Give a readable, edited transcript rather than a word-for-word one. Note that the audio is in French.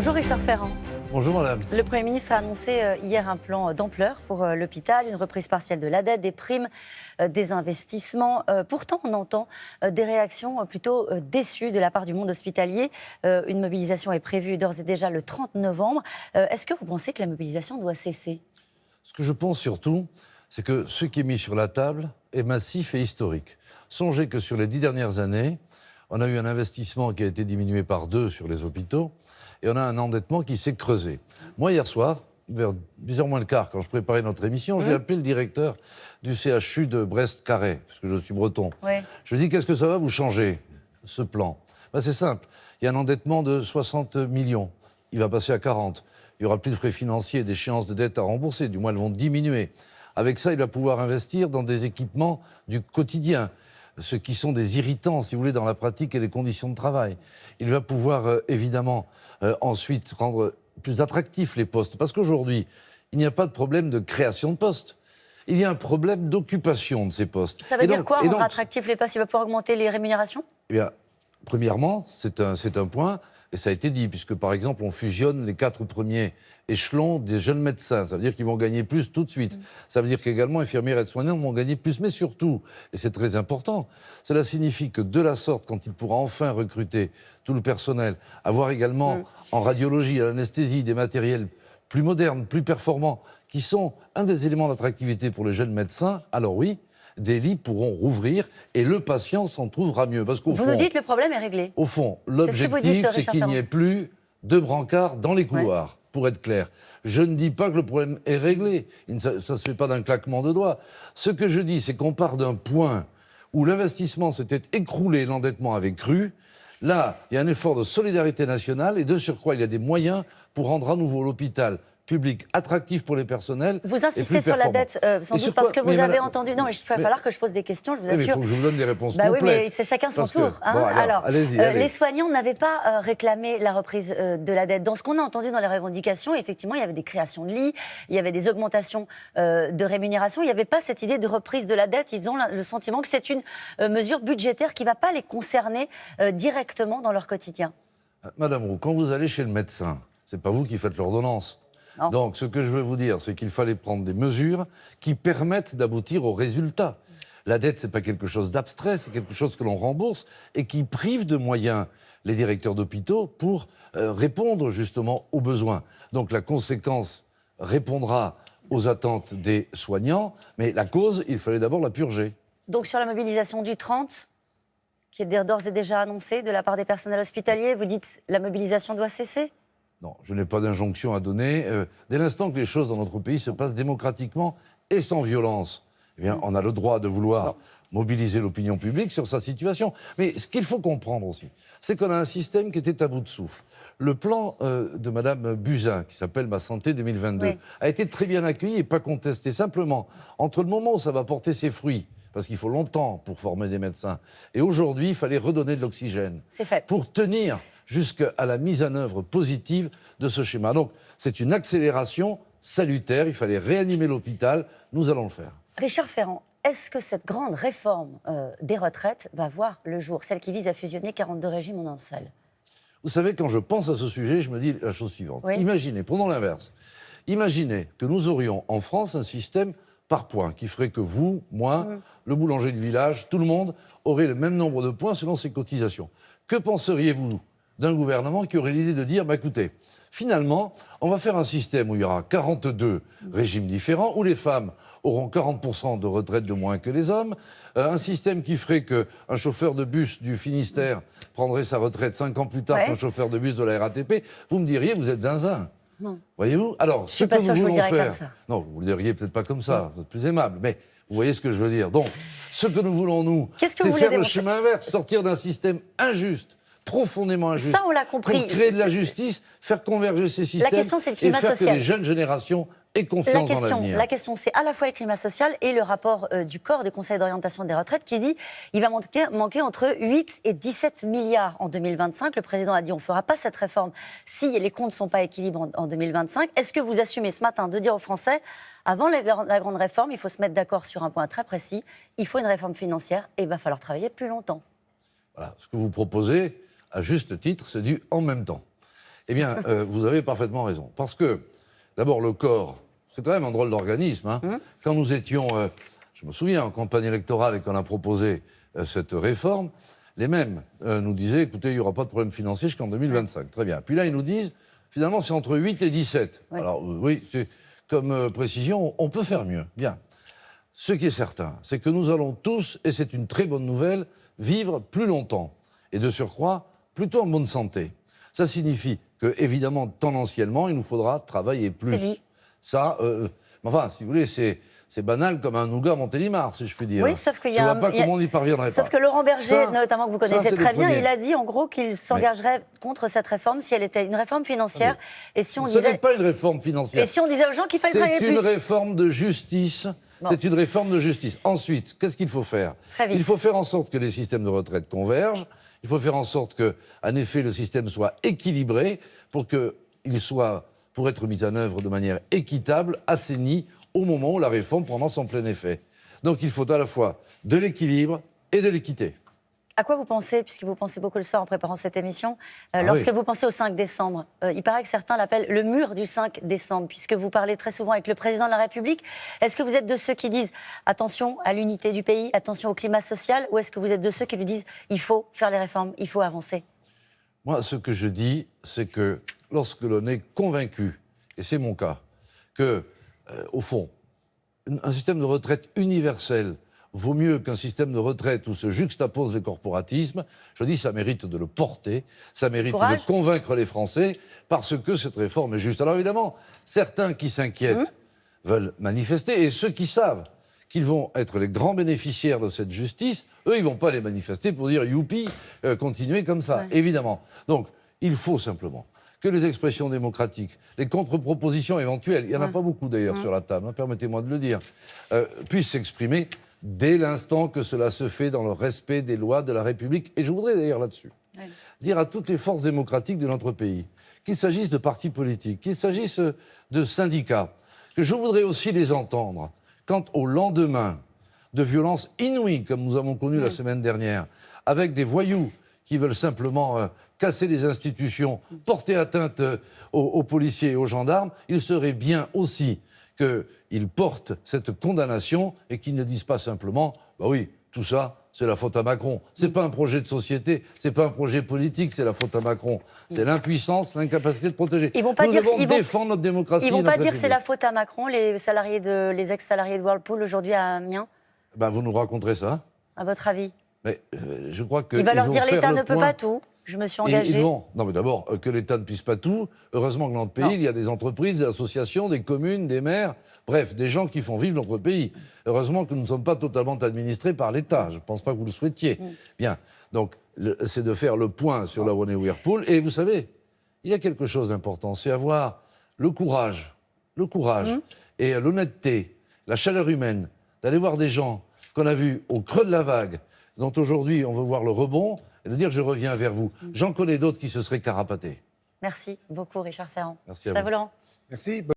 Bonjour Richard Ferrand. Bonjour madame. Le Premier ministre a annoncé hier un plan d'ampleur pour l'hôpital, une reprise partielle de la dette, des primes, des investissements. Pourtant, on entend des réactions plutôt déçues de la part du monde hospitalier. Une mobilisation est prévue d'ores et déjà le 30 novembre. Est-ce que vous pensez que la mobilisation doit cesser ? Ce que je pense surtout, c'est que ce qui est mis sur la table est massif et historique. Songez que sur les 10 dernières années, on a eu un investissement qui a été diminué par 2 sur les hôpitaux et on a un endettement qui s'est creusé. Moi, hier soir, vers 10h moins le quart, quand je préparais notre émission, j'ai appelé le directeur du CHU de Brest-Carré, parce que je suis breton. Je lui ai dit, qu'est-ce que ça va vous changer, ce plan ? C'est simple, il y a un endettement de 60 millions, il va passer à 40. Il n'y aura plus de frais financiers, d'échéances de dettes à rembourser, du moins elles vont diminuer. Avec ça, il va pouvoir investir dans des équipements du quotidien, ceux qui sont des irritants, si vous voulez, dans la pratique et les conditions de travail. Il va pouvoir, évidemment, ensuite rendre plus attractifs les postes. Parce qu'aujourd'hui, il n'y a pas de problème de création de postes. Il y a un problème d'occupation de ces postes. Ça veut dire quoi, rendre attractifs les postes ? Il va pouvoir augmenter les rémunérations ? Eh bien, premièrement, c'est un point, et ça a été dit, puisque, par exemple, on fusionne les 4 premiers échelons des jeunes médecins. Ça veut dire qu'ils vont gagner plus tout de suite. Ça veut dire qu'également, infirmières et aides-soignantes vont gagner plus. Mais surtout, et c'est très important, cela signifie que de la sorte, quand il pourra enfin recruter tout le personnel, avoir également en radiologie, à l'anesthésie, des matériels plus modernes, plus performants, qui sont un des éléments d'attractivité pour les jeunes médecins, alors oui, des lits pourront rouvrir et le patient s'en trouvera mieux. Parce qu'au fond, vous nous dites que le problème est réglé. Au fond, l'objectif, c'est qu'il n'y ait plus de brancards dans les couloirs, pour être clair. Je ne dis pas que le problème est réglé. Ça ne se fait pas d'un claquement de doigts. Ce que je dis, c'est qu'on part d'un point où l'investissement s'était écroulé, l'endettement avait cru. Là, il y a un effort de solidarité nationale et de surcroît, il y a des moyens pour rendre à nouveau l'hôpital public attractif pour les personnels. Vous insistez sur la dette, sans doute parce que vous avez entendu... Non, il va falloir que je pose des questions, je vous assure. Mais il faut que je vous donne des réponses complètes. Oui, mais c'est chacun son tour. Bon, alors, allez-y, allez. Les soignants n'avaient pas réclamé la reprise de la dette. Dans ce qu'on a entendu dans les revendications, effectivement, il y avait des créations de lits, il y avait des augmentations de rémunération. Il n'y avait pas cette idée de reprise de la dette. Ils ont le sentiment que c'est une mesure budgétaire qui ne va pas les concerner directement dans leur quotidien. Madame Roux, quand vous allez chez le médecin, ce n'est pas vous qui faites l'ordonnance. Non. Donc, ce que je veux vous dire, c'est qu'il fallait prendre des mesures qui permettent d'aboutir au résultat. La dette, ce n'est pas quelque chose d'abstrait, c'est quelque chose que l'on rembourse et qui prive de moyens les directeurs d'hôpitaux pour répondre justement aux besoins. Donc, la conséquence répondra aux attentes des soignants, mais la cause, il fallait d'abord la purger. Donc, sur la mobilisation du 30, qui est d'ores et déjà annoncée de la part des personnels hospitaliers, vous dites la mobilisation doit cesser ? Non, je n'ai pas d'injonction à donner. Dès l'instant que les choses dans notre pays se passent démocratiquement et sans violence, eh bien, on a le droit de vouloir mobiliser l'opinion publique sur sa situation. Mais ce qu'il faut comprendre aussi, c'est qu'on a un système qui était à bout de souffle. Le plan de Mme Buzyn, qui s'appelle Ma Santé 2022, a été très bien accueilli et pas contesté. Simplement, entre le moment où ça va porter ses fruits, parce qu'il faut longtemps pour former des médecins, et aujourd'hui, il fallait redonner de l'oxygène. C'est fait. Pour tenir jusqu'à la mise en œuvre positive de ce schéma. Donc, c'est une accélération salutaire. Il fallait réanimer l'hôpital. Nous allons le faire. Richard Ferrand, est-ce que cette grande réforme des retraites va voir le jour, celle qui vise à fusionner 42 régimes en un seul ? Vous savez, quand je pense à ce sujet, je me dis la chose suivante. Imaginez, prenons l'inverse. Imaginez que nous aurions en France un système par points, qui ferait que vous, moi, le boulanger du village, tout le monde aurait le même nombre de points selon ses cotisations. Que penseriez-vous d'un gouvernement qui aurait l'idée de dire, écoutez, finalement, on va faire un système où il y aura 42 régimes différents, où les femmes auront 40% de retraite de moins que les hommes, un système qui ferait qu'un chauffeur de bus du Finistère prendrait sa retraite 5 ans plus tard qu'un chauffeur de bus de la RATP, vous me diriez, vous êtes zinzin. Voyez-vous ? Alors, ce que nous voulons faire... Non, vous ne le diriez peut-être pas comme ça, vous êtes plus aimable, mais vous voyez ce que je veux dire. Donc, ce que nous voulons, nous, c'est faire le chemin inverse, sortir d'un système injuste, profondément injuste. Ça, on l'a compris. Pour créer de la justice, faire converger ces systèmes et faire que les jeunes générations aient confiance dans l'avenir. La question, c'est à la fois le climat social et le rapport du corps du Conseil d'orientation des retraites qui dit qu'il va manquer entre 8 et 17 milliards en 2025. Le président a dit on ne fera pas cette réforme si les comptes ne sont pas équilibrés en 2025. Est-ce que vous assumez ce matin de dire aux Français, avant la grande réforme, il faut se mettre d'accord sur un point très précis, il faut une réforme financière et il va falloir travailler plus longtemps. Voilà, ce que vous proposez, à juste titre, c'est du « en même temps ». Eh bien, vous avez parfaitement raison. Parce que, d'abord, le corps, c'est quand même un drôle d'organisme. Hein. Quand nous étions, je me souviens, en campagne électorale et qu'on a proposé cette réforme, les mêmes nous disaient, écoutez, il n'y aura pas de problème financier jusqu'en 2025. Très bien. Puis là, ils nous disent, finalement, c'est entre 8 et 17. Oui. Alors, oui, c'est, comme précision, on peut faire mieux. Bien. Ce qui est certain, c'est que nous allons tous, et c'est une très bonne nouvelle, vivre plus longtemps. Et de surcroît, plutôt en bonne santé. Ça signifie que, évidemment, tendanciellement, il nous faudra travailler plus. C'est dit. Ça, enfin, si vous voulez, c'est banal comme un nougat Montélimar, si je puis dire. Oui, sauf qu'il y a je ne vois pas comment on n'y parviendrait pas. Sauf que Laurent Berger, notamment, que vous connaissez très bien, il a dit, en gros, qu'il s'engagerait contre cette réforme si elle était une réforme financière. Et si on Ce n'est pas une réforme financière. Et si on disait aux gens qu'il fallait travailler plus. C'est une réforme de justice. Bon. C'est une réforme de justice. Ensuite, qu'est-ce qu'il faut faire? Il faut faire en sorte que les systèmes de retraite convergent. Il faut faire en sorte que, en effet, le système soit équilibré pour être mis en œuvre de manière équitable, assainie, au moment où la réforme prendra son plein effet. Donc il faut à la fois de l'équilibre et de l'équité. À quoi vous pensez, puisque vous pensez beaucoup le soir en préparant cette émission, lorsque vous pensez au 5 décembre il paraît que certains l'appellent le mur du 5 décembre, puisque vous parlez très souvent avec le président de la République. Est-ce que vous êtes de ceux qui disent attention à l'unité du pays, attention au climat social, ou est-ce que vous êtes de ceux qui lui disent il faut faire les réformes, il faut avancer? Moi, ce que je dis, c'est que lorsque l'on est convaincu, et c'est mon cas, que, au fond, un système de retraite universel vaut mieux qu'un système de retraite où se juxtaposent les corporatismes, je dis ça mérite de le porter, ça mérite de convaincre les Français, parce que cette réforme est juste. Alors évidemment, certains qui s'inquiètent veulent manifester, et ceux qui savent qu'ils vont être les grands bénéficiaires de cette justice, eux, ils ne vont pas les manifester pour dire « youpi, continuez comme ça », évidemment. Donc, il faut simplement que les expressions démocratiques, les contre-propositions éventuelles, il n'y en a pas beaucoup d'ailleurs sur la table, hein, permettez-moi de le dire, puissent s'exprimer dès l'instant que cela se fait dans le respect des lois de la République. Et je voudrais d'ailleurs là-dessus dire à toutes les forces démocratiques de notre pays, qu'il s'agisse de partis politiques, qu'il s'agisse de syndicats, que je voudrais aussi les entendre quant au lendemain de violences inouïes, comme nous avons connu la semaine dernière, avec des voyous qui veulent simplement casser les institutions, porter atteinte aux policiers et aux gendarmes, il serait bien aussi qu'ils portent cette condamnation et qu'ils ne disent pas simplement « bah oui, tout ça, c'est la faute à Macron ». C'est pas un projet de société, c'est pas un projet politique, c'est la faute à Macron. C'est l'impuissance, l'incapacité de protéger. Nous devons défendre notre démocratie. Ils vont pas dire que c'est la faute à Macron, les ex-salariés de Whirlpool aujourd'hui à Amiens? Ben, vous nous raconterez ça. À votre avis? Mais je crois que il va leur dire l'État ne peut pas tout. Je me suis engagé. Non, mais d'abord, que l'État ne puisse pas tout. Heureusement que dans notre pays, il y a des entreprises, des associations, des communes, des maires, bref, des gens qui font vivre notre pays. Heureusement que nous ne sommes pas totalement administrés par l'État. Je ne pense pas que vous le souhaitiez. Bien, donc, c'est de faire le point sur la René Whirlpool. Et vous savez, il y a quelque chose d'important, c'est avoir le courage et l'honnêteté, la chaleur humaine, d'aller voir des gens qu'on a vus au creux de la vague, dont aujourd'hui on veut voir le rebond, et de dire je reviens vers vous. J'en connais d'autres qui se seraient carapatés. Merci beaucoup Richard Ferrand. Merci à vous. Laurent. Merci.